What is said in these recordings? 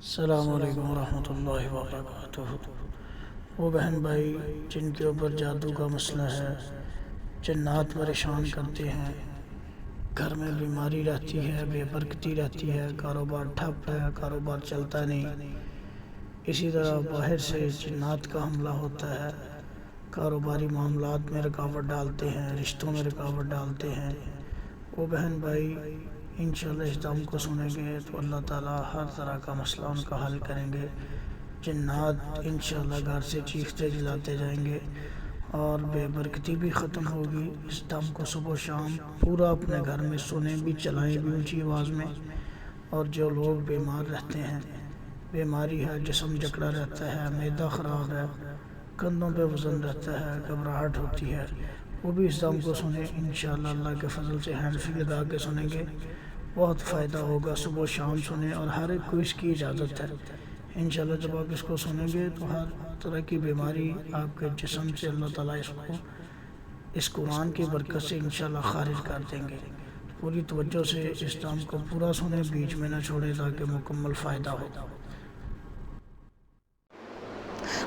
अस्सलामु अलैकुम रहमतुल्लाहि व बरकातुहू। वो बहन भाई जिनके ऊपर जादू का मसला है, जन्नात परेशान करते हैं, घर में बीमारी रहती है, बेबरकती रहती है, कारोबार ठप है, कारोबार चलता नहीं, इसी तरह बाहर से जन्नात का हमला होता है, कारोबारी मामलात में रुकावट डालते हैं, रिश्तों में रुकावट डालते हैं, वो बहन भाई इंशाल्लाह इस दम को सुनेंगे तो अल्लाह ताला हर तरह का मसला उनका हल करेंगे। जन्नात इंशाल्लाह घर से चीखते जिलाते जाएंगे और बेबरकती भी ख़त्म होगी। इस दम को सुबह शाम पूरा अपने घर में सुने भी, चलाएं भी ऊंची आवाज़ में। और जो लोग बीमार रहते हैं, बीमारी है, जिस्म जकड़ा रहता है, मैदा ख़राब है, कंधों पे वज़न रहता है, घबराहट होती है, वो भी इस दम को सुने। इंशाअल्लाह अल्लाह के फजल से हैंड फ्री लगा के सुनेंगे, बहुत फ़ायदा होगा। सुबह शाम सुने और हर एक को इसकी इजाज़त है। इंशाअल्लाह जब आप इसको सुनेंगे तो हर तरह की बीमारी आपके जिस्म से अल्लाह ताला इसको इस कुरान की बरकत से इंशाअल्लाह खारिज कर देंगे। पूरी तवज्जो से इस दम को पूरा सुने, बीच में ना छोड़े ताकि मुकम्मल फ़ायदा हो।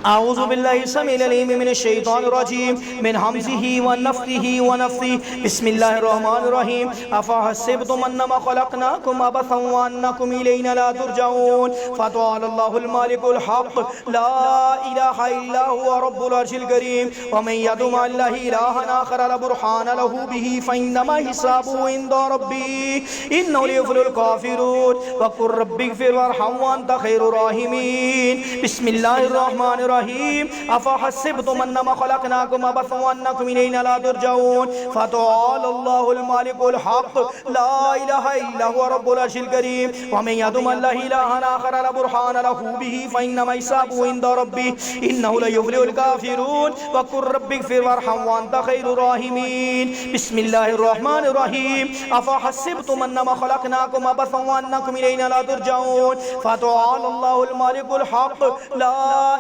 आऊज़ु बिल्लाहि समील अलीम मिनश शैतानिर रजीम मिन हमज़िही व नफ़्ख़िही व नफ़्ख़िही बिस्मिल्लाहिर रहमानिर रहीम अफ़हसिबतुम अन्नमा ख़लक़नाकुम अबसन व अन्नकुम इलैना ला तुरजऊन फ़तआलल्लाहुल मालिकुल हक़ ला इलाहा इल्ला हुवा रब्बुल अर्शिल करीम व मन यदउ मअल्लाहि इलाहन आखर ला बुरहान लहू बिही फ़इन्नमा हिसाबुहु इंदा रब्बी इन्नहु लयुफ़्लिहुल काफ़िरून व क़ुर रब्बिग़फ़िर वरहम व अंत खैरुर राहिमीन। बिस्मिल्लाहिर रहमानिर रहीम अफ़हसिबतुम अन्नमा ख़लक़नाकुम अबसन व अन्नकुम इलैना ला तुरजऊन फ़तआलल्लाहुल मालिकुल हक़ ला इलाहा इल्ला हुवा रब्बुल अर्शिल करीम व मन यदउ मअल्लाहि इलाहन आखर ला बुरहान लहू बिही फ़इन्नमा हिसाबुहु इंदा रब्बी इन्नहु लयुफ़्लिहुल काफ़िरून व क़ुर रब्बिग़फ़िर वरहम व अंत खैरुर राहिमीन। बिस्मिल्लाहिर रहमानिर रहीम अफ़हसिबतुम अन्नमा ख़लक़नाकुम अबसन व अन्नकुम इलैना ला तुरजऊन फ़तआलल्लाहुल मालिकुल हक़ ला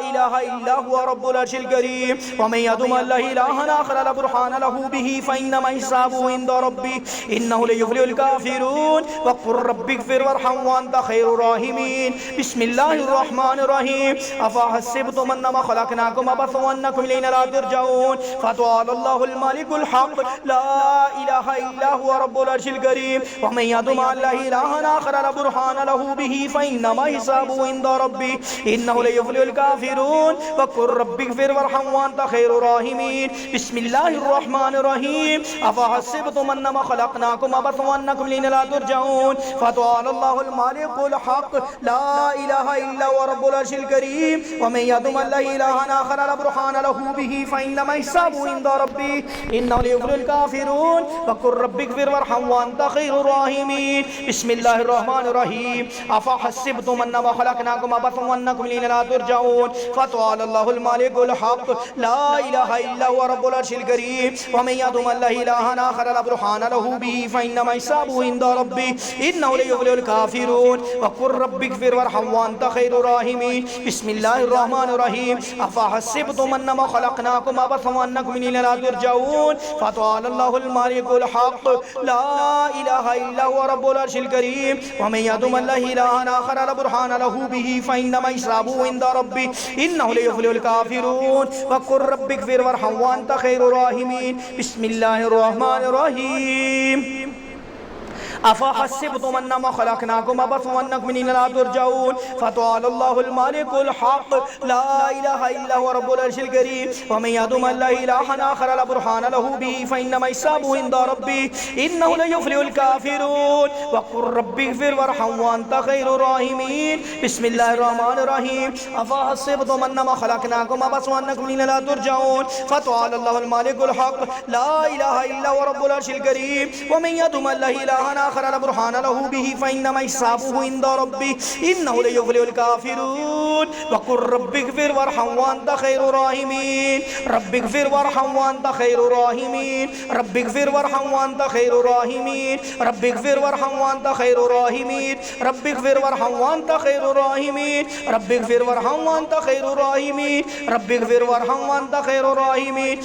इलाहा इल्ला हुवा रब्बुल अर्शिल करीम व मन यदउ मअल्लाहि इलाहन आखर ला बुरहान लहू बिही फ़इन्नमा हिसाबुहु इंदा रब्बी इन्नहु लयुफ़्लिहुल काफ़िरून व क़ुर रब्बिग़फ़िर वरहम व अंत खैरुर राहिमीन। बिस्मिल्लाहिर रहमानिर रहीम अफ़हसिबतुम अन्नमा ख़लक़नाकुम अबसन व अन्नकुम इलैना ला तुरजऊन फ़तआलल्लाहुल मालिकुल हक़ ला इलाहा इल्ला हुवा रब्बुल अर्शिल करीम व मन यदउ मअल्लाहि इलाहन आखर ला बुरहान लहू बिही फ़इन्नमा हिसाबुहु इंदा रब्बी इन्नहु लयुफ़्लिहुल काफ़िरून व क़ुर रब्बिग़फ़िर वरहम व अंत खैरुर राहिमीन। बिस्मिल्लाहिर रहमानिर रहीम अफ़हसिबतुम अन्नमा ख़लक़नाकुम अबसन व अन्नकुम इलैना ला तुरजऊन फ़तआलल्लाहुल मालिकुल हक़ ला इलाहा इल्ला हुवा रब्बुल अर्शिल करीम व मन यदउ मअल्लाहि इलाहन आखर ला बुरहान लहू बिही फ़इन्नमा हिसाबुहु इंदा रब्बी इन्नहु लयुफ़्लिहुल काफ़िरून व क़ुर रब्बिग़फ़िर वरहम व अंत खैरुर राहिमीन। बिस्मिल्लाहिर रहमानिर रहीम अफ़हसिबतुम अन्नमा ख़लक़नाकुम अबसन व अन्नकुम इलैना ला तुरजऊन फ़तआलल्लाहुल मालिकुल हक़ ला इलाहा इल्ला हुवा रब्बुल अर्शिल करीम व मन यदउ मअल्लाहि इलाहन आखर ला बुरहान लहू बिही फ़इन्नमा हिसाबुहु इंदा रब्बी इन्नहु लयुफ़्लिहुल काफ़िरून व क़ुर रब्बिग़फ़िर वरहम व अंत खैरुर राहिमीन। बिस्मिल्लाहिर रहमानिर रहीम अफ़हसिबतुम अन्नमा ख़लक़नाकुम अबसन व अन्नकुम इलैना ला तुरजऊन फ़तआलल्लाहुल मालिकुल हक़ ला इलाहा इल्ला हुवा रब्बुल अर्शिल करीम व मन यदउ मअल्लाहि इलाहन आखर ला बुरहान लहू बिही फ़इन्नमा हिसाबुहु इंदा रब्बी इन्नहु लयुफ़्लिहुल काफ़िरून व क़ुर रब्बिग़फ़िर वरहम व अंत खैरुर राहिमीन। बिस्मिल्लाहिर रहमानिर रहीम अफ़हसिबतुम अन्नमा ख़लक़नाकुम अबसन व अन्नकुम इलैना ला तुरजऊन फ़तआलल्लाहुल मालिकुल हक़ ला इलाहा इल्ला हुवा रब्बुल अर्शिल करीम व मन यदउ मअल्लाहि इलाहन आखर ला बुरहान लहू बिही फ़इन्नमा हिसाबुहु इंदा रब्बी इन्नहु लयुफ़्लिहुल काफ़िरून व क़ुर रब्बिग़फ़िर वरहम व अंत खैरुर राहिमीन। बिस्मिल्लाहिर रहमानिर रहीम अफ़हसिबतुम अन्नमा ख़लक़नाकुम अबसन व अन्नकुम इलैना ला तुरजऊन फ़तआलल्लाहुल मालिकुल हक़ ला इलाहा इल्ला हुवा रब्बुल अर्शिल करीम व मन यदउ मअल्लाहि इलाहन आखर ला बुरहान लहू बिही फ़इन्नमा हिसाबुहु इंदा रब्बी इन्नहु लयुफ़्लिहुल काफ़िरून व क़ुर रब्बिग़फ़िर वरहम व अंत खैरुर राहिमीन। रब्बिग़फ़िर वरहम व अंत खैरुर राहिमीन रब्बिग़फ़िर वरहम व अंत खैरुर राहिमीन रब्बिग़फ़िर वरहम व अंत खैरुर राहिमीन रब्बिग़फ़िर वरहम व अंत खैरुर राहिमीन रब्बिग़फ़िर वरहम व अंत खैरुर राहिमीन रब्बिग़फ़िर वरहम व अंत खैरुर राहिमीन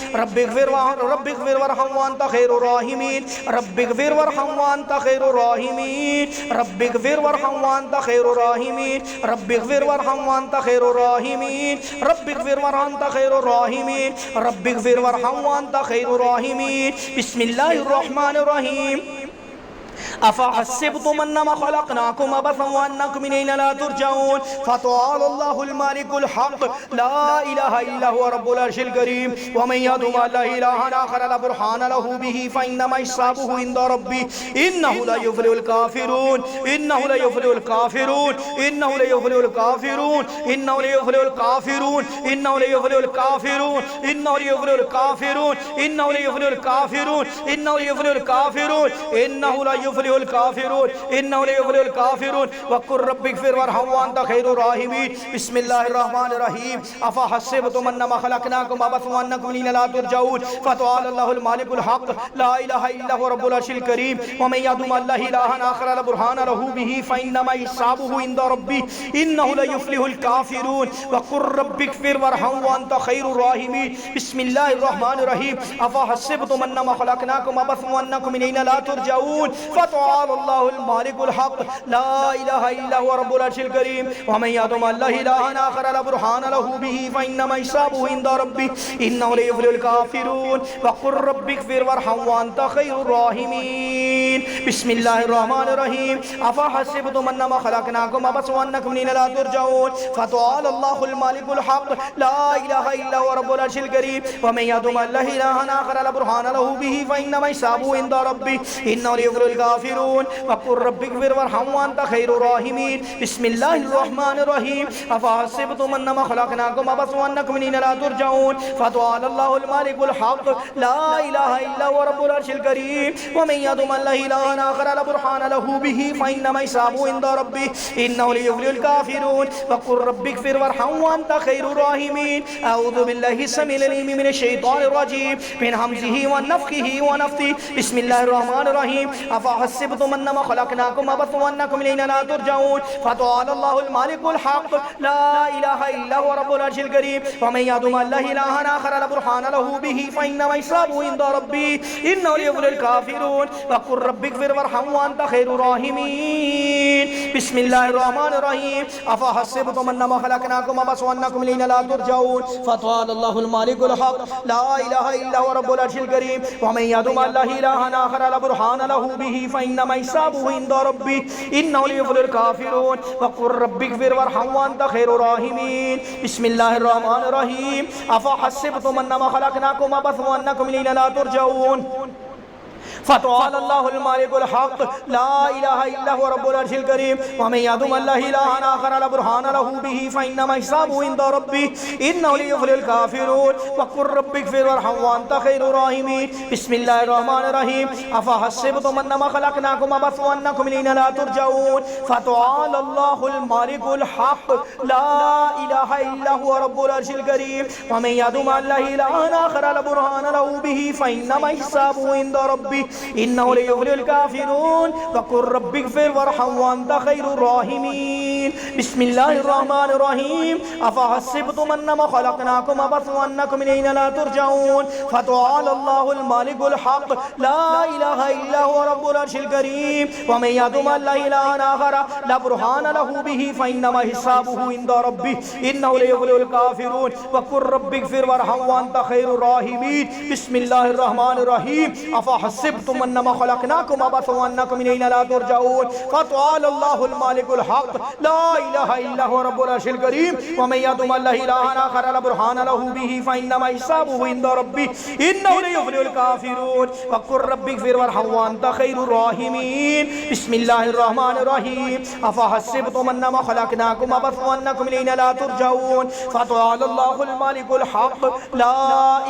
रब्बिग़फ़िर वरहम व अंत खैरुर राहिमीन रब्बिग़फ़िर वरहम व अंत खैरुर राहिमीन रब्बिगफिर वरहम व अंत खैरुर राहिमीन रब्बिगफिर वरहम व अंत खैरुर राहिमीन रब्बिगफिर वरहम अंत खैरुर राहिमीन रब्बिगफिर वरहम व अंत खैरुर राहिमीन बिस्मिल्लाहिर रहमानिर रहीम अफ़हसिबतुम अन्नमा ख़लक़नाकुम अबसन व अन्नकुम इलैना ला तुरजऊन फ़तआला अल्लाहुल मालिकुल हक़ ला इलाहा इल्ला हुवा रब्बुल अर्शिल करीम व मन यदउ मअल्लाहि इलाहन आखर ला बुरहान लहू बिही फ़इन्नमा हिसाबुहु इंदा रब्बी इन्नहु ला युफ़्लिहुल काफ़िरून इन्नहु ला युफ़्लिहुल काफ़िरून इन्नहु ला युफ़्लिहुल काफ़िरून इन्नहु ला युफ़्लिहुल काफ़िरून इन्नहु ला युफ़्लिहुल काफ़िरून इन्नहु ला युफ़्लिहुल काफ़िरून इन्नहु ला युफ़्लिहुल काफ़िरून इन्नहु ला युफ़्लिहुल काफ़िरून इन्नहु ला युफ़्लिहुल काफ़िरून इन्नहु ला युफ़्लिहुल काफ़िरून वक़ुर रब्बिग़फिर वरहम व अंत खैरुर राहिमीन बिस्मिल्लाहिर रहमानिर रहीम अफ़हसिबतुम अन्नमा ख़लक़नाकुम अबसन व अन्नकुम इलैना ला तुरजऊन फ़तआला अल्लाहुल मालिकुल हक़ ला इलाहा इल्ला हुवा रब्बुल अर्शिल करीम व मन यदउ मअल्लाहि इलाहन आखर ला बुरहान लहू बिही फ़इन्नमा हिसाबुहु इंदा रब्बी इन्नहु ला युफ़्लिहुल काफ़िरून वक़ुर रब्बिग़फिर वरहम व अंत खैरुर राहिमीन बिस्मिल्लाहिर रहमानिर रहीम अफ़हसिबतुम अन्नमा ख़लक़नाकुम अबसन व अन्नकुम इलैना ला तुरजऊन फ़तआला अल्लाहुल मालिकुल हक़ ला इलाहा इल्ला हुवा रब्बुल अर्शिल करीम व मन यदउ मअल्लाहि इलाहन आखर ला बुरहान लहू बिही फ़इन्नमा हिसाबुहु इंदा रब्बी इन्नहु ला युफ़्लिहुल काफ़िरून वक़ुर रब्बिग़फिर वरहम व अंत खैरुर राहिमीन बिस्मिल्लाहिर रहमानिर रहीम अफ़हसिबतुम अन्नमा ख़लक़नाकुम अबसन व अन्नकुम इलैना ला तुरजऊन फ़तआला अल्लाहुल मालिकुल हक़ ला इलाहा इल्ला हुवा रब्बुल अर्शिल करीम व मन यदउ मअल्लाहि इलाहन आखर ला बुरहान लहू बिही फ़इन्नमा हिसाबुहु इंदा रब्बी इन्नहु ला युफ़्लिहुल काफ़िरून वक़ुर रब्बिग़फिर वरहम व अंत खैरुर राहिमीन बिस्मिल्लाहिर रहमानिर रहीम अफ़हसिबतुम अन्नमा ख़लक़नाकुम अबसन व अन्नकुम इलैना ला तुरजऊन फ़तआला अल्लाहुल मालिकुल हक़ ला इलाहा इल्ला हुवा रब्बुल अर्शिल करीम व मन यदउ मअल्लाहि इलाहन आखर ला बुरहान लहू बिही फ़इन्नमा हिसाबुहु इंदा रब्बी इन्नहु ला युफ़्लिहुल काफ़िरून वक़ुर रब्बिग़फिर वरहम व अंत खैरुर राहिमीन अऊज़ु बिल्लाहि समीउल अलीम मिनश शैतानिर रजीम मिन हमज़िही व नफ़्ख़िही व नफ़्थिही बिस्मिल्लाहिर रहमानिर रहीम अफ़हसिबतुम अन्नमा ख़लक़नाकुम अबसन व अन्नकुम इलैना ला तुरजऊन फ़तआला अल्लाहुल मालिकुल हक़ ला इलाहा इल्ला हुवा रब्बुल अर्शिल करीम व मन यदउ मअल्लाहि इलाहन आखर ला बुरहान लहू बिही फ़इन्नमा हिसाबुहु इंदा रब्बी इन्नहु ला युफ़्लिहुल काफ़िरून वक़ुर रब्बिग़फिर वरहम व अंत खैरुर राहिमीन बिस्मिल्लाहिर रहमानिर रहीम अफ़हसिबतुम अन्नमा ख़लक़नाकुम अबसन व अन्नकुम इलैना ला तुरजऊन फ़तआला अल्लाहुल मालिकुल हक़ ला इलाहा इल्ला हुवा रब्बुल अर्शिल करीम व मन यदउ मअल्लाहि इलाहन आखर ला बुरहान लहू बिही फ़इन्नमा हिसाबुहु इंदा रब्बी इन्नहु ला युफ़्लिहुल काफ़िरून वक़ुर रब्बिग़फिर वरहम व अंत खैरुर राहिमीन बिस्मिल्लाहिर रहमानिर रहीम अफ़हसिबतुम अन्नमा ख़लक़नाकुम अबसन व अन्नकुम इलैना ला तुरजऊन फ़तआला अल्लाहुल मालिकुल हक़ ला इलाहा इल्ला हुवा रब्बुल अर्शिल करीम व मन यदउ मअल्लाहि इलाहन आखर ला बुरहान लहू बिही फ़इन्नमा हिसाबुहु इंदा रब्बी इन्नहु ला युफ़्लिहुल काफ़िरून वक़ुर रब्बिग़फिर वरहम व अंत खैरुर राहिमीन बिस्मिल्लाहिर रहमानिर रहीम अफ़हसिबतुम अन्नमा ख़लक़नाकुम अबसन व अन्नकुम इलैना ला तुरजऊन फ़तआला अल्लाहुल मालिकुल हक़ ला इलाहा इल्ला हुवा रब्बुल अर्शिल करीम व मन यदउ मअल्लाहि इलाहन आखर ला बुरहान लहू बिही फ़इन्नमा हिसाबुहु इंदा रब्बी इन्नहु ला युफ़्लिहुल काफ़िरून वक़ुर रब्बिग़फिर वरहम व अंत खैरुर राहिमीन बिस्मिल्लाहिर रहमानिर रहीम अफ़हसिबतुम अन्नमा ख़लक़नाकुम अबसन व अन्नकुम इलैना ला तुरजऊन फ़तआला अल्लाहुल मालिकुल हक़ ला इलाहा इल्ला हुवा रब्बुल अर्शिल करीम व मन यदउ मअल्लाहि इलाहन आखर ला बुरहान लहू बिही फ़इन्नमा हिसाबुहु इंदा रब्बी इन्नहु ला युफ़्लिहुल काफ़िरून वक़ुर रब्बिग़फिर वरहम व अंत खैरुर राहिमीन बिस्मिल्लाहिर रहमानिर रहीम अफ़हसिबतुम अन्नमा ख़लक़नाकुम अबसन व अन्नकुम इलैना ला तुरजऊन फ़तआला अल्लाहुल मालिकुल हक़ ला इलाहा इल्ला हुवा रब्बुल अर्शिल करीम व मन यदउ मअल्लाहि इलाहन आखर ला बुरहान लहू बिही फ़इन्नमा हिसाबुहु इंदा रब्बी इन्नहु ला युफ़्लिहुल काफ़िरून वक़ुर रब्बिग़फिर वरहम व अंत खैरुर राहिमीन बिस्मिल्लाहिर रहमानिर रहीम अफ़हसिबतुम अन्नमा ख़लक़नाकुम अबसन व अन्नकुम इलैना ला तुरजऊन फ़तआला अल्लाहुल मालिकुल हक़ ला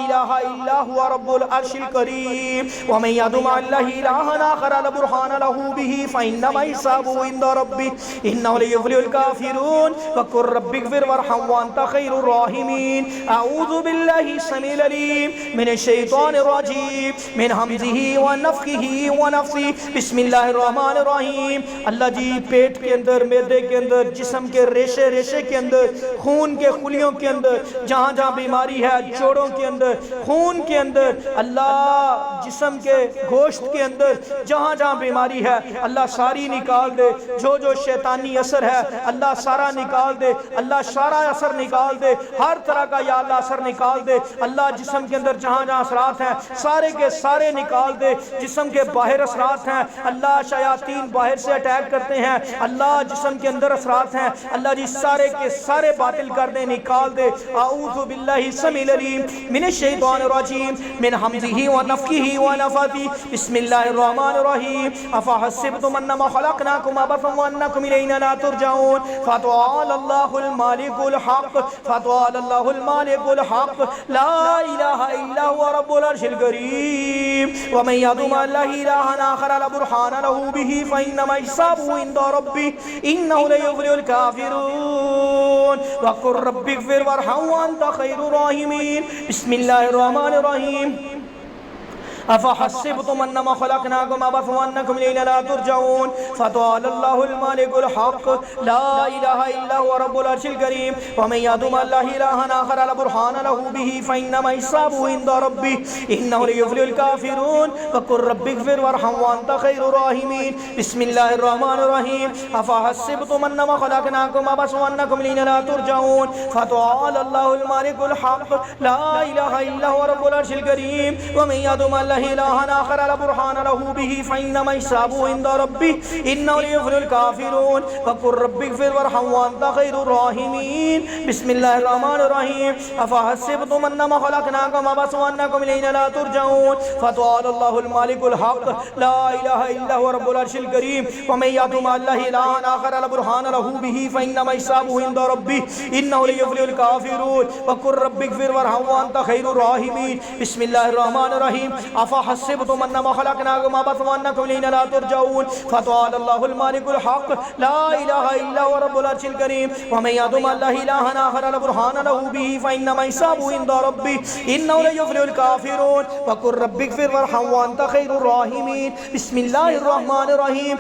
इलाहा इल्ला हुवा रब्बुल अर्शिल करीम व मन यदउ मअल्लाहि इलाहन आखर ला बुरहान लहू बिही फ़इन्नमा हिसाबुहु इंदा रब्बी इन्नहु ला युफ़्लिहुल काफ़िरून वक़ुर रब्बिग़फिर वरहम व अंत खैरुर राहिमीन अऊज़ु बिल्लाहि समीउल अलीम मिनश शैतानिर रजीम मिन हमज़िही व नफ़्ख़िही व नफ़्सिही बिस्मिल्लाहिर रहमानिर रहीम अल्लाह जी पेट के अंदर, मैदे के अंदर, जिस्म के रेशे रेशे के अंदर, खून के खुलियों के अंदर, जहाँ जहाँ बीमारी है, जोड़ों के अंदर, खून के अंदर, अल्लाह जिस्म के गोश्त के अंदर जहाँ जहाँ बीमारी है अल्लाह सारी निकाल दे, जो जो शैतानी असर है अल्लाह सारा निकाल दे, अल्लाह सारा असर निकाल दे, हर तरह का या अल्लाह असर निकाल दे। अल्लाह जिस्म के अंदर जहाँ जहाँ असरात हैं सारे के सारे निकाल दे। जिस्म के बाहर असरात हैं अल्लाह शयातीन बाहर से अटैक करते हैं, अल्लाह जिस्म के अंदर असरात हैं अल्लाह जी सारे के सारे बातिल कर दे, निकाल दे। आऊज़ु बिल्लाहि समील अलीम मिनश शैतानिर रजीम मिन हमज़िही व नफ़्ख़िही व नफ़्ख़िही बिस्मिल्लाहिर रहमानिर रहीम अफ़हसिबतुम अन्नमा ख़लक़नाकुम अबसन व अन्नकुम इलैना ला तुरजऊन फ़तआलल्लाहुल मालिकुल हक़ फ़तआलल्लाहुल मालिकुल हक़ ला इलाहा इल्ला हुवा रब्बुल अर्शिल करीम व मन यदउ मअल्लाहि इलाहन आखर ला बुरहान लहू बिही फ़इन्नमा हिसाबुहु इंदा रब्बी इन्नहु ला युफ़्लिहुल काफ़िरून व क़ुल रब्बिग़फ़िर वरहम व अंत ख़ैरुर राहिमीन बिस्मिल्लाहिर रहमानिर रहीम अफ़हसिबतुम अन्नमा ख़लक़नाकुम अबसन व अन्नकुम इलैना ला तुरजऊन फ़तआलल्लाहुल मालिकुल हक़ ला इलाहा इल्ला हुवा रब्बुल अर्शिल करीम व मन यदउ मअल्लाहि इलाहन आखर ला बुरहान लहू बिही फ़इन्नमा हिसाबुहु इंदा रब्बी इन्नहु ला युफ़्लिहुल काफ़िरून व क़ुल रब्बिग़फ़िर वरहम व अंत ख़ैरुर राहिमीन बिस्मिल्लाहिर रहमानिर रहीम अफ़हसिबतुम अन्नमा ख़लक़नाकुम अबसन व अन्नकुम इलैना ला तुरजऊन फ़तआलल्लाहुल मालिकुल हक़ ला इलाहा इल्ला हुवा रब्बुल अर्शिल करीम व मन यदउ इलाहन आखर ला बुरहान लहू बिही फ़इन्नमा हिसाबुहु इंदा रब्बी इन्नहु ला युफ़्लिहुल काफ़िरून व क़ुल रब्बिग़फ़िर वरहम व अंत ख़ैरुर राहिमीन बिस्मिल्लाहिर रहमानिर रहीम अफ़हसिबतुम अन्नमा ख़लक़नाकुम अबसन व अन्नकुम इलैना ला तुरजऊन फ़तआलल्लाहुल मालिकुल हक़ ला इलाहा इल्ला हुवा रब्बुल अर्शिल करीम व मन यदउ मअल्लाहि इलाहन आखर ला बुरहान लहू बिही फ़इन्नमा हिसाबुहु इंदा रब्बी इन्नहु ला युफ़्लिहुल काफ़िरून व क़ुल रब्बिग़फ़िर वरहम व अंत ख़ैरुर राहिमीन बिस्मिल्लाहिर रहमानिर रहीम अफ़हसिबतुम अन्नमा ख़लक़नाकुम अबसन व अन्नकुम इलैना ला तुरजऊन फ़तआलल्लाहुल मालिकुल हक़ ला इलाहा इल्ला हुवा रब्बुल अर्शिल करीम व मन यदउ मअल्लाहि इलाहन आखर ला बुरहान लहू बिही फ़इन्नमा हिसाबुहु इंदा रब्बी इन्नहु ला युफ़्लिहुल काफ़िरून व क़ुल रब्बिग़फ़िर वरहम व अंत ख़ैरुर राहिमीन बिस्मिल्लाहिर रहमानिर रहीम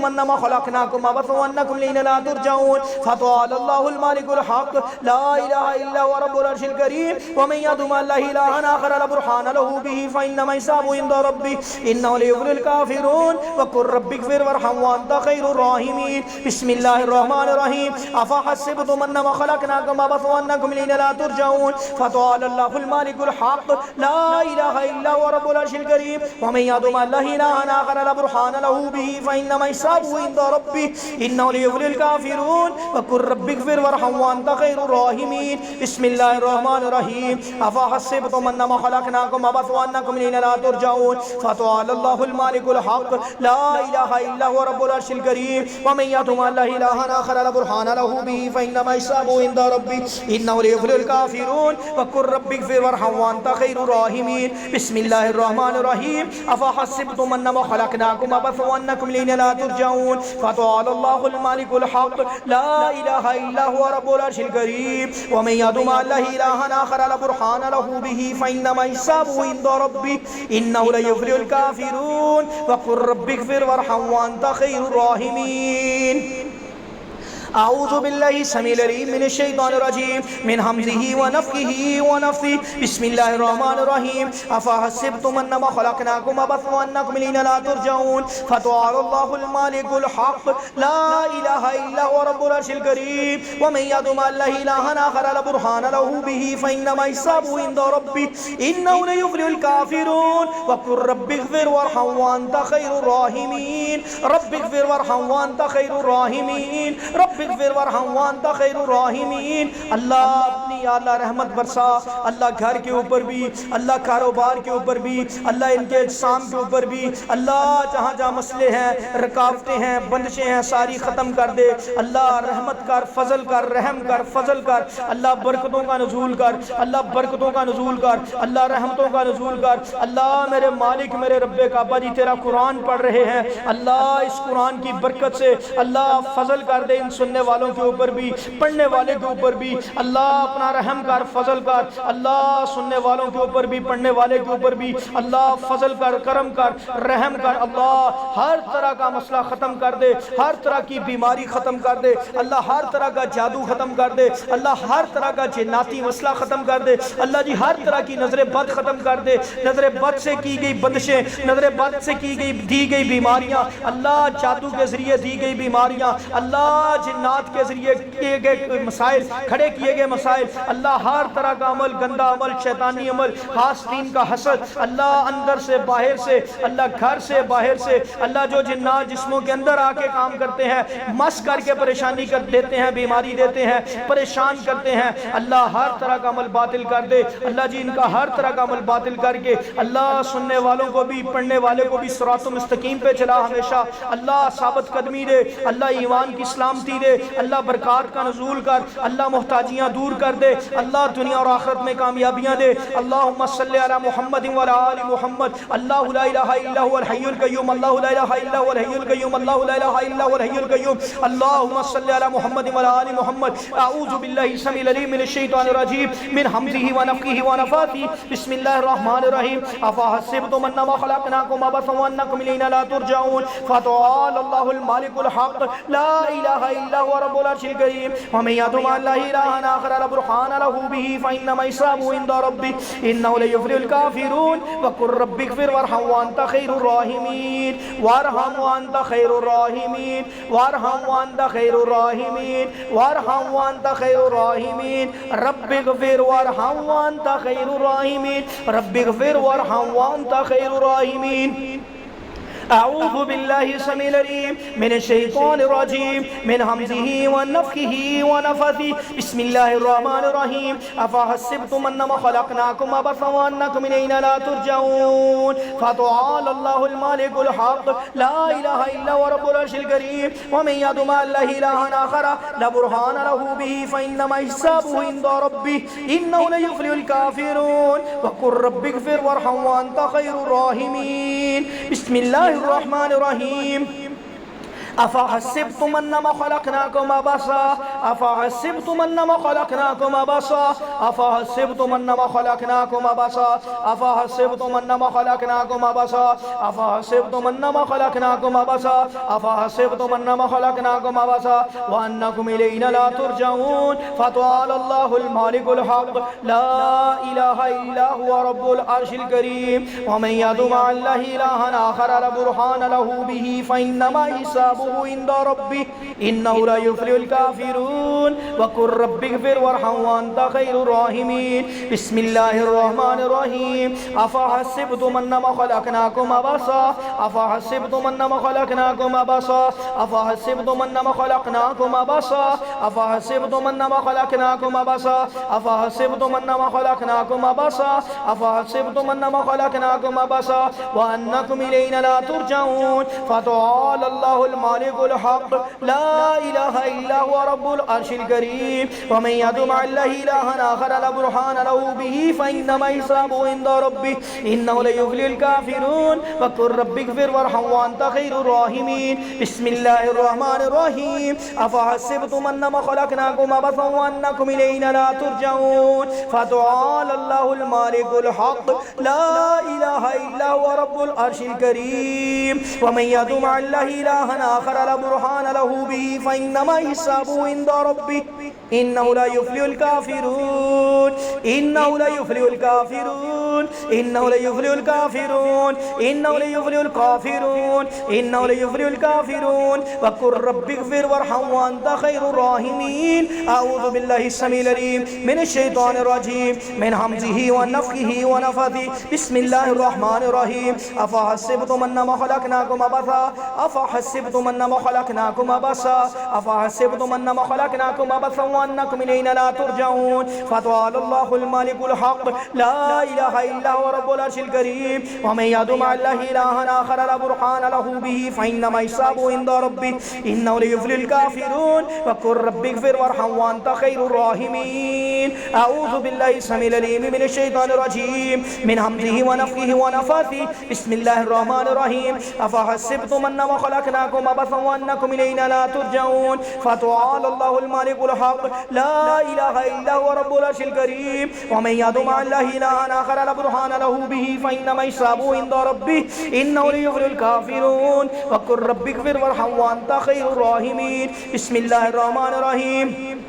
अफ़हसिबतुम अन्नमा ख़लक़नाकुम अबसन व अन्नकुम इलैना ला तुरजऊन फ़तआलल्लाहुल मालिकुल हक़ ला इलाहा इल्ला हुवा रब्बुल अर्शिल करीम व मन यदउ मअल्लाहि इलाहन आखर ला बुरहान लहू बिही फ़इन्नमा हिसाबुहु इंदा रब्बी इन्नहु ला युफ़्लिहुल काफ़िरून व क़ुल रब्बिग़फ़िर वरहम व अंत ख़ैरुर राहिमीन बिस्मिल्लाहिर रहमानिर रहीम अफ़हसिबतुम अन्नमा ख़लक़नाकुम अबसन व अन्नकुम इलैना ला तुरजऊन फ़तआलल्लाहुल मालिकुल हक़ ला इलाहा इल्ला हुवा रब्बुल अर्शिल करीम व मन यदउ मअल्लाहि इलाहन आखर ला बुरहान लहू बिही फ़इन्नमा हिसाबुहु इंदा रब्बी इन्नहु ला युफ़्लिहुल काफ़िरून व क़ुल रब्बिग़फ़िर वरहम व अंत ख़ैरुर राहिमीन बिस्मिल्लाहिर रहमानिर रहीम अफ़हसिबतुम अन्नमा ख़लक़नाकुम अबसन व अन्नकुम इलैना ला तुरजऊन फ़तआलल्लाहुल मालिकुल हक़ ला इलाहा इल्ला हुवा रब्बुल अर्शिल करीम व मन यदउ मअल्लाहि इलाहन आखर ला बुरहान लहू बिही फ़इन्नमा हिसाबुहु इंदा रब्बी इन्नहु ला युफ़्लिहुल काफ़िरून व क़ुल रब्बिग़फ़िर वरहम व अंत ख़ैरुर राहिमीन बिस्मिल्लाहिर रहमानिर रहीम अफ़हसिबतुम अन्नमा ख़लक़नाकुम अबसन व अन्नकुम इलैना ला तुरजऊन फ़तआलल्लाहुल मालिकुल हक़ ला इलाहा इल्ला हुवा रब्बुल अर्शिल करीम व मन यदउ मअल्लाहि इलाहन आखर ला बुरहान लहू बिही फ़इन्नमा हिसाबुहु इंदा रब्बी इन्नहु ला युफ़्लिहुल काफ़िरून व क़ुल रब्बिग़फ़िर वरहम व अंत ख़ैरुर राहिमीन आऊज़ु बिल्लाहि समील अलीम मिनश शैतानिर रजीम मिन हमज़िही व नफ़्ख़िही व नफ़्ख़िही बिस्मिल्लाहिर रहमानिर रहीम अफ़हसिबतुम अन्नमा ख़लक़नाकुम अबसन व अन्नकुम इलैना ला तुरजऊन फ़तआलल्लाहुल मालिकुल हक़ ला इलाहा इल्ला हुवा रब्बुल अर्शिल करीम व मन यदउ मअल्लाहि इलाहन आखर ला बुरहान लहू बिही फ़इन्नमा हिसाबुहु इंदा रब्बी इन्नहु ला युफ़्लिहुल काफ़िरून व क़ुल रब्बिग़फ़िर वरहम व अंत ख़ैरुर राहिमीन रब्बिग़फ़िर वरहम व अंत ख़ैरुर राहिमीन रब्बिग़फ़िर वरहम व अंत ख़ैरुर राहिमीन। अल्लाह अपनी आला रहमत बरसा, अल्लाह घर के ऊपर भी, अल्लाह कारोबार के ऊपर भी, अल्लाह इनके अजसाम के ऊपर भी, अल्लाह जहाँ जहाँ मसले हैं, रुकावटें हैं, बंदिशें हैं, सारी ख़त्म कर दे। अल्लाह रहमत कर, फजल कर, रहम कर, फजल कर। अल्लाह बरकतों का नुज़ूल कर, अल्लाह बरकतों का नुज़ूल कर, अल्लाह रहमतों का नुज़ूल कर। अल्लाह मेरे मालिक, मेरे रब्बे काबा जी तेरा कुरान पढ़ रहे हैं, अल्लाह अल्लाह इस कुरान की बरकत से अल्लाह फजल कर दे इन सुनने वालों के ऊपर भी, पढ़ने वाले के ऊपर भी। अल्लाह अपना रहम कर, फजल कर। अल्लाह सुनने वालों के ऊपर भी, पढ़ने वाले के ऊपर भी अल्लाह फजल कर, करम कर, रहम कर। अल्लाह हर तरह का मसला ख़त्म कर दे, हर तरह की बीमारी ख़त्म कर दे। अल्लाह हर तरह का जादू ख़त्म कर दे। अल्लाह हर तरह का जिन्नाती मसला ख़त्म कर दे। अल्लाह जी हर तरह की नजर बद ख़त्म कर दे। नजर बद से की गई बंदिशें, नजर बद से की गई दी गई बीमारियां, अल्लाह जादू के जरिए दी गई बीमारियां, अल्लाह जिन्नात के जरिए किए गए मसाइल, खड़े किए गए मसाइल, अल्लाह हर तरह का अमल, गंदा अमल, शैतानी अमल, हास्तीन का हसद, अल्लाह अंदर से बाहर से, अल्लाह घर से बाहर से, अल्लाह जो जिन्नात जिस्मों के अंदर आके काम करते हैं, मस करके परेशानी कर देते हैं, बीमारी देते हैं, परेशान करते हैं, अल्लाह हर तरह का अमल बातिल कर दे। अल्लाह जी इनका हर तरह का अमल बातिल करके अल्लाह सुनने वालों को भी, पढ़ने वाले को भी सिरात मुस्तकीम पे चला हमेशा। अल्लाह साबित कदमी दे, अल्लाह ईमान की सलामती दे, अल्लाह बरकत का नज़ूल कर, अल्लाह मुहताजियाँ दूर कर दे, अल्लाह दुनिया और आखिरत में कामयाबियाँ दे। अल्लाहुम्मा सल्ली अला मुहम्मद व अला आलि मुहम्मद। अल्लाहु ला इलाहा इल्ला हुवल हय्युल क़य्यूम, अल्लाहु ला इलाहा इल्ला हुवल हय्युल क़य्यूम, अल्लाहु ला इलाहा इल्ला हुवल हय्युल क़य्यूम। अल्लाहुम्मा सल्ली अला मुहम्मद व अला आलि मुहम्मद। अऊज़ु बिल्लाहि समीइल अलीम मिनश शैतानिर रजीम मिन हमज़िहि व नफ़्ख़िहि व नफ़ाथिहि। बिस्मिल्लाहिर रहमानिर रहीम। अफ़हसिबतुम अन्नमा ख़लक़नाकुम अबसन व अन्नकुम इलैना ला तुरजऊन। फ़तआला अल्लाहुल मालिकुल हक़ ला इलाहा इल्ला हुवा रब्बुल अर्शिल करीम। व मन यदउ मअल्लाहि इलाहन आखर ला बुरहान लहू बिही फ़इन्नमा हिसाबुहु इंदा रब्बिह इन्नहु ला युफ़्लिहुल काफ़िरून। व क़ुल रब्बिग़फ़िर वरहम व अंत खैरुर राहिमीन, वरहम व अंत खैरुर राहिमीन, वरहम व अंत खैरुर राहिमीन, वरहम व अंत खैरुर राहिमीन। रब्बिग़फ़िर वरहम व अंत खैरुर राहिमीन, रब्बिग़फ़िर वरहम व अंत खैरुर राहिमीन। अऊज़ु बिल्लाहि समीइल अलीम मिनश शैतानिर रजीम मिन हमज़िहि व नफ़्ख़िहि व नफ़्ख़िहि। बिस्मिल्लाहिर रहमानिर रहीम। अफ़हसिबतुम अन्नमा ख़लक़नाकुम अबसन व अन्नकुम इलैना ला तुरजऊन। फ़तआला अल्लाहुल मालिकुल हक़ ला इलाहा इल्ला हुवा रब्बुल अर्शिल करीम। व मन यदउ मअल्लाहि इलाहन आखर ला बुरहान लहू बिही फ़इन्नमा हिसाबुहु इंदा रब्बिह इन्नहु ला युफ़्लिहुल काफ़िरून। व क़ुल रब्बिग़फ़िर वरहम व अंत खैरुर राहिमीन। बिस्मिल्लाहिर्रहमानिर्रहीम। अफ़हसिबतुम अन्नमा ख़लक़नाकुम अबसा, अफ़हसिबतुम अन्नमा ख़लक़नाकुम अबसा, अफ़हसिबतुम अन्नमा ख़लक़नाकुम अबसा, अफ़हसिबतुम अन्नमा ख़लक़नाकुम अबसा, अफ़हसिबतुम अन्नमा ख़लक़नाकुम अबसा, अफ़हसिबतुम अन्नमा ख़लक़नाकुम अबसा व अन्नकुम इलैना ला तुरजऊन। फ़तआला अल्लाहुल मालिकुल हक़ ला इलाहा इल्ला हुवा रब्बुल अर्शिल करीम। व मन यदउ मअल्लाहि इलाहन आखर ला बुरहान लहू बिही फ़इन्नमा हिसाबुहु इंदा रब्बिह इन्नहु ला युफ़्लिहुल काफ़िरून। व क़ुल रब्बिग़फ़िर वरहम व अंत खैरुर राहिमीन। बिस्मिल्लाहिर रहमानिर रहीम। अफ़हसिबतुम अन्नमा ख़लक़नाकुम अबसा, अफ़हसिबतुम अन्नमा ख़लक़नाकुम अबसा, अफ़हसिबतुम अन्नमा ख़लक़नाकुम अबसा, अफ़हसिबतुम अन्नमा ख़लक़नाकुम अबसा, अफ़हसिबतुम अन्नमा ख़लक़नाकुम अबसा, अफ़हसिबतुम अन्नमा ख़लक़नाकुम अबसा व अन्नकुम इलैना ला तुरजऊन। फ़तआला अल्लाहुल मालिकुल हक़ ला इलाहा इल्ला हुवा रब्बुल अर्शिल करीम। व मन यदउ मअल्लाहि इलाहन आखर ला बुरहान लहू बिही फ़इन्नमा हिसाबुहु इंदा रब्बिह इन्नहु ला युफ़्लिहुल काफ़िरून। व क़ुल रब्बिग़फ़िर वरहम व अंत खैरुर राहिमीन। बिस्मिल्लाहिर रहमानिर रहीम। अफ़हसिबतुम अन्नमा ख़लक़नाकुम अबसन व अन्नकुम इलैना ला तुरजऊन। फ़तआला अल्लाहुल मालिकुल हक़ ला इलाहा इल्ला हुवा रब्बुल अर्शिल करीम। व मन यदउ मअल्लाहि इलाहन आखर ला बुरहान लहू बिही फ़इन्नमा हिसाबुहु इंदा रब्बिह इन्नहु ला युफ़्लिहुल काफ़िरून, इन्नहु ला युफ़्लिहुल काफ़िरून, इन्नहु ला युफ़्लिहुल काफ़िरून, इन्नहु ला युफ़्लिहुल काफ़िरून, इन्नहु ला युफ़्लिहुल काफ़िरून। व क़ुल रब्बिग़फ़िर वरहम व अंत खैरुर राहिमीन। अऊज़ु बिल्लाहि समीइल अलीम मिनश शैतानिर रजीम मिन हमज़िहि व नफ़्ख़िहि व नफ़्ख़िहि। बिस्मिल्लाहिर रहमानिर रहीम। अफ़हसिबतुम अन्नमा ख़लक़नाकुम अबसा, अफ़हसिबतुम अन्नमा ख़लक़नाकुम अबसा, अफ़हसिबतुम अन्नमा ख़लक़नाकुम अबसन व अन्नकुम इलैना ला तुरजऊन। फ़तआला अल्लाहुल मालिकुल हक़ ला इलाहा इल्ला हुवा रब्बुल अर्शिल करीम व मन यदउ मअल्लाहि इलाहन आखर ला बुरहान लहू बिही फइन्नमा हिसाबुहु इंदा रब्बिह इन्नहु ला युफ्लिहुल काफिरून व कुर रब्बिगफिर वरहम व अंत खैरुर राहिमीन। अऊज़ु बिल्लाहि समीउल अलीम मिनश शैतानिर रजीम मिन हमज़िहि व नफ़्ख़िहि व नफ़्ख़िहि बिस्मिल्लाहिर रहमानिर रहीम अफ़हसिबतुम अन्नमा ख़लक़नाकुम अबसन व अन्नकुम इलैना ला तुरजऊन फ़तआलल्लाहुल मालिकुल हक़ ला इलाहा इल्ला हुवा रब्बुल अर्शिल करीम व मन यदउ मअल्लाहि इलाहन आखर ला बुरहान लहू बिही फइन्नमा हिसाबुहु इंदा रब्बिह इन्नहु ला युफ्लिहुल काफिरून व कुर रब्बिगफिर वरहम व अंत खैरुर राहिमीन। बिस्मिल्लाहिर रहमानिर रहीम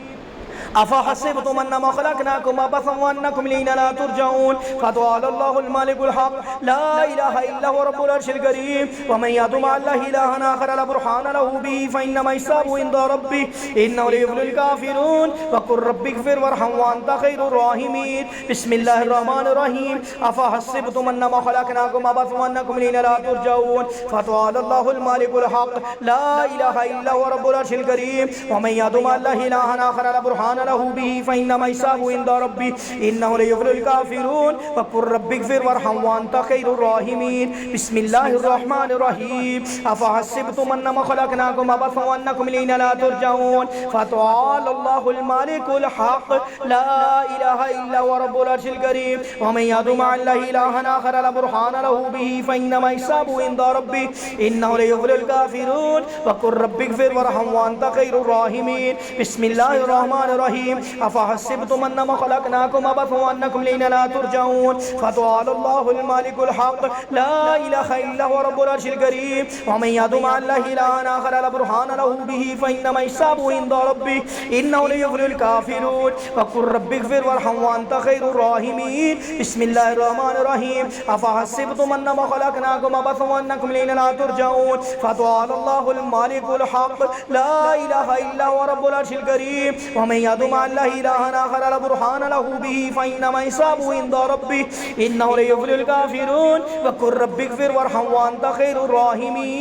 अफ़हसिबतुम अन्नमा ख़लक़नाकुम अबसन व अन्नकुम इलैना ला तुरजऊन फ़तआलल्लाहुल मालिकुल हक़ ला इलाहा इल्ला हुवा रब्बुल अर्शिल करीम व मन यदउ मअल्लाहि इलाहन आखर ला बुरहान लहू बिही फइन्नमा हिसाबुहु इंदा रब्बिह इन्नहु ला युफ्लिहुल काफिरून व कुर रब्बिगफिर वरहम व अंत खैरुर राहिमीन। बिस्मिल्लाहिर रहमानिर रहीम अफ़हसिबतुम अन्नमा ख़लक़नाकुम अबसन व अन्नकुम इलैना ला तुरजऊन फ़तआलल्लाहुल मालिकुल हक़ ला इलाहा इल्ला हुवा रब्बुल अर्शिल करीम व मन यदउ मअल्लाहि इलाहन आखर ला बुरहान लहू बिही फइन्नमा हिसाबुहु इंदा रब्बिह इन्नहु ला युफ्लिहुल काफिरून व कुर रब्बिगफिर वरहम व अंत खैरुर राहिमीन। बिस्मिल्लाहिर रहमानिर रहीम अफ़हसिबतुम अन्नमा ख़लक़नाकुम अबसन व अन्नकुम इलैना ला तुरजऊन फ़तआलल्लाहुल मालिकुल हक़ ला इलाहा इल्ला हुवा रब्बुल अर्शिल करीम व मन यदउ मअल्लाहि इलाहन आखर ला बुरहान लहू बिही फइन्नमा हिसाबुहु इंदा रब्बिह इन्नहु ला युफ्लिहुल काफिरून व कुर रब्बिगफिर वरहम व अंत खैरुर राहिमीन। बिस्मिल्लाहिर रहमानिर रहीम अफ़हसिबतुम अन्नमा ख़लक़नाकुम अबसन व अन्नकुम इलैना ला तुरजऊन फ़तआलल्लाहुल मालिकुल हक़ ला इलाहा इल्ला हुवा रब्बुल अर्शिल करीम व मन यदउ मअल्लाहि इलाहन आखर ला बुरहान लहू बिही फइन्नमा हिसाबुहु इंदा रब्बिह इन्नहु ला युफ्लिहुल काफिरून व कुर रब्बिगफिर वरहम व अंत खैरुर राहिमीन। बिस्मिल्लाहिर रहमानिर रहीम अफ़हसिबतुम अन्नमा ख़लक़नाकुम अबसन व अन्नकुम इलैना ला तुरजऊन फ़तआलल्लाहुल मालिकुल हक़ ला इलाहा इल्ला हुवा रब्बुल अर्शिल करीम व मन यदउ मअल्लाहि इलाहन आखर ला बुरहान लहू बिही फइन्नमा हिसाबुहु इंदा रब्बिह इन्नहु ला युफ्लिहुल काफिरून व कुर रब्बिगफिर वरहम व अंत खैरुर राहिमीन।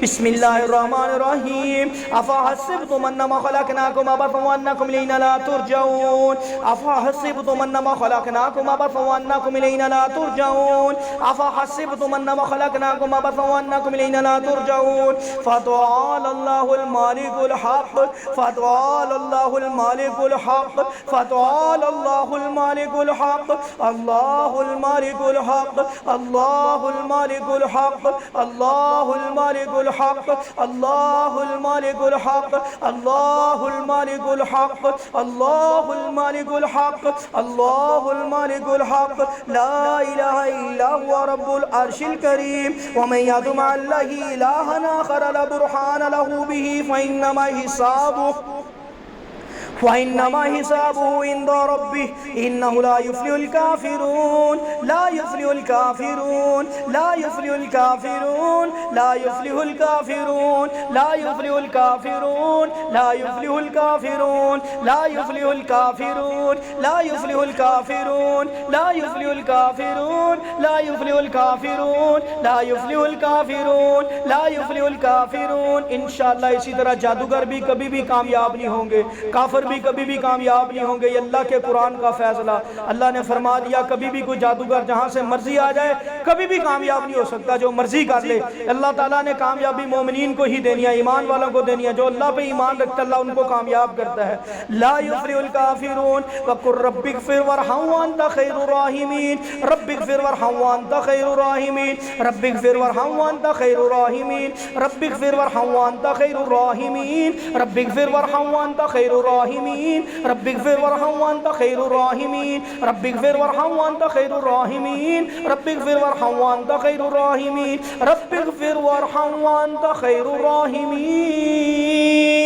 बिस्मिल्लाहिर रहमानिर रहीम अफ़हसिबतुम अन्नमा ख़लक़नाकुम अबसन व अन्नकुम इलैना ला तुरजऊन अफ़हसिबतुम अन्नमा ख़लक़नाकुम अबसन व अन्नकुम इलैना ला तुरजऊन अफ़हसिबतुम अन्नमा ख़लक़नाकुम अबसन व अन्नकुम इलैना ला तुरजऊन फ़तआलल्लाहुल मालिकुल हक़ फ़तआलल्लाहुल मालिकुल हक़ फ़तआलल्लाहुल मालिकुल हक़ अल्लाहुल मालिकुल हक़ अल्लाहुल मालिकुल हक़ अल्लाहुल मालिकुल हक़ अल्लाहुल मालिकुल हक़ अल्लाहुल मालिकुल हक़ अल्लाहुल मालिकुल हक़ अल्लाहुल मालिकुल हक़ ला इलाहा इल्ला हुवा रब्बुल अर्शिल करीम व मन यदउ मअल्लाहि इलाहन आखर ला बुरहान लहू बिही फइन्नमा हिसाबुहु इंदा रब्बिह इन्नहु ला युफ्लिहुल काफिरून ला युफ्लिहुल काफिरून ला युफ्लिहुल काफिरून ला युफ्लिहुल काफिरून ला युफ्लिहुल काफिरून ला युफ्लिहुल काफिरून ला युफ्लिहुल काफिरून ला युफ्लिहुल काफिरून ला युफ्लिहुल काफिरून ला युफ्लिहुल काफिरून ला युफ्लिहुल काफिरून ला युफ्लिहुल काफिरून। इंशाअल्लाह इसी तरह जादूगर भी कभी भी कामयाब नहीं होंगे, काफिर भी कभी भी कामयाब नहीं होंगे। ये अल्लाह के कुरान का फैसला। अल्लाह ने फरमा दिया कभी भी कोई जादूगर जहाँ से मर्जी आ जाए कभी भी कामयाब नहीं हो सकता, जो मर्जी कर ले। अल्लाह ताला ने कामयाबी मोमिनीन को ही देनी है, ईमान वालों को देनी है। जो अल्लाह पे ईमान रखता है अल्लाह उनको कामयाब करता है। ला युफ्लिहुल काफिरून व कुर रब्बिगफिर वरहम व अंत खैरुर राहिमीन रब्बिगफिर वरहम व अंत खैरुर राहिमीन रब्बिगफिर वरहम व अंत खैरुर राहिमीन रब्बिगफिर वरहम व अंत खैरुर राहिमीन रब्बिगफिर वरहम व अंत खैरुर राहिमीन रब्बिगफिर वरहम व अंत खैरुर राहिमीन रब्बिगफिर वरहम व अंत खैरुर राहिमीन रब्बिगफिर वरहम व अंत खैरुर राहिमीन रब्बिगफिर वरहम व अंत खैरुर राहिमीन।